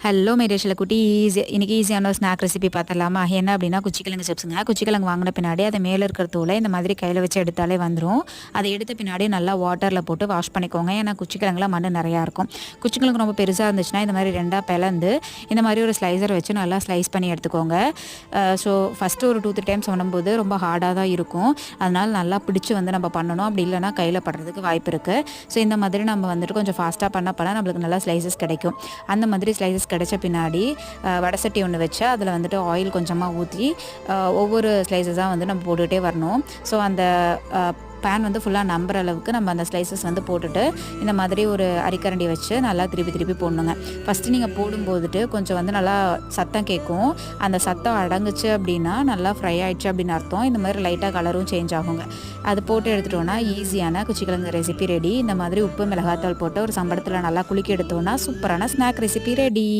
Hello மேரேஷில் குட்டி இன்னைக்கு ஈஸியான ஒரு ஸ்நாக் ரெசிபி பார்த்துடலாமா? என்ன அப்படின்னா குச்சிக்கிழங்கு சிப்ஸுங்க. குச்சிக்கிழங்கு வாங்கின பின்னாடி அதை மேலே இருக்கிற தூளை இந்த மாதிரி கையில் வச்சு எடுத்தாலே வந்துடும். அதை எடுத்த பின்னாடி நல்லா வாட்டரில் போட்டு வாஷ் பண்ணிக்கோங்க. ஏன்னா குச்சிக்கிழங்குல மண் நிறையா இருக்கும். குச்சிக்கிழங்கு ரொம்ப பெருசாக இருந்துச்சுன்னா இந்த மாதிரி ரெண்டாக பிளந்து இந்த மாதிரி ஒரு ஸ்லைசர் வச்சு நல்லா ஸ்லைஸ் பண்ணி எடுத்துக்கோங்க. ஸோ ஃபஸ்ட்டு ஒரு 2-3 டைம்ஸ் பண்ணும்போது ரொம்ப ஹார்டாக தான் இருக்கும். அதனால் நல்லா பிடிச்சி வந்து நம்ம பண்ணணும். அப்படி இல்லைனா கையில் படுறதுக்கு வாய்ப்பு இருக்குது. ஸோ இந்த மாதிரி நம்ம வந்துட்டு கொஞ்சம் ஃபாஸ்ட்டாக பண்ண நம்மளுக்கு நல்லா ஸ்லைசஸ் கிடைக்கும். அந்த மாதிரி ஸ்லைசஸ் கிடைச்ச பின்னாடி வடை சட்டி ஒன்று வச்சு அதில் வந்துட்டு ஆயில் கொஞ்சமாக ஊற்றி ஒவ்வொரு ஸ்லைசஸாக வந்து நம்ம போட்டுகிட்டே வரணும். ஸோ அந்த பேன் வந்து ஃபுல்லாக நம்புற அளவுக்கு நம்ம அந்த ஸ்லைசஸ் வந்து போட்டுட்டு இந்த மாதிரி ஒரு அரிக்கரண்டி வச்சு நல்லா திருப்பி போடணுங்க. ஃபஸ்ட்டு நீங்கள் போடும்போதுட்டு கொஞ்சம் வந்து நல்லா சத்தம் கேட்கும். அந்த சத்தம் அடங்குச்சு அப்படின்னா நல்லா ஃப்ரை ஆகிடுச்சு அப்படின்னு அர்த்தம். இந்த மாதிரி லைட்டாக கலரும் சேஞ்ச் ஆகுங்க. அது போட்டு எடுத்துட்டோன்னா ஈஸியான குச்சிக்கிழங்கு ரெசிபி ரெடி. இந்த மாதிரி உப்பு மிளகாத்தூள் போட்டு ஒரு சம்பளத்தில் நல்லா குலுக்கி எடுத்தோன்னா சூப்பரான ஸ்நாக் ரெசிபி ரெடி.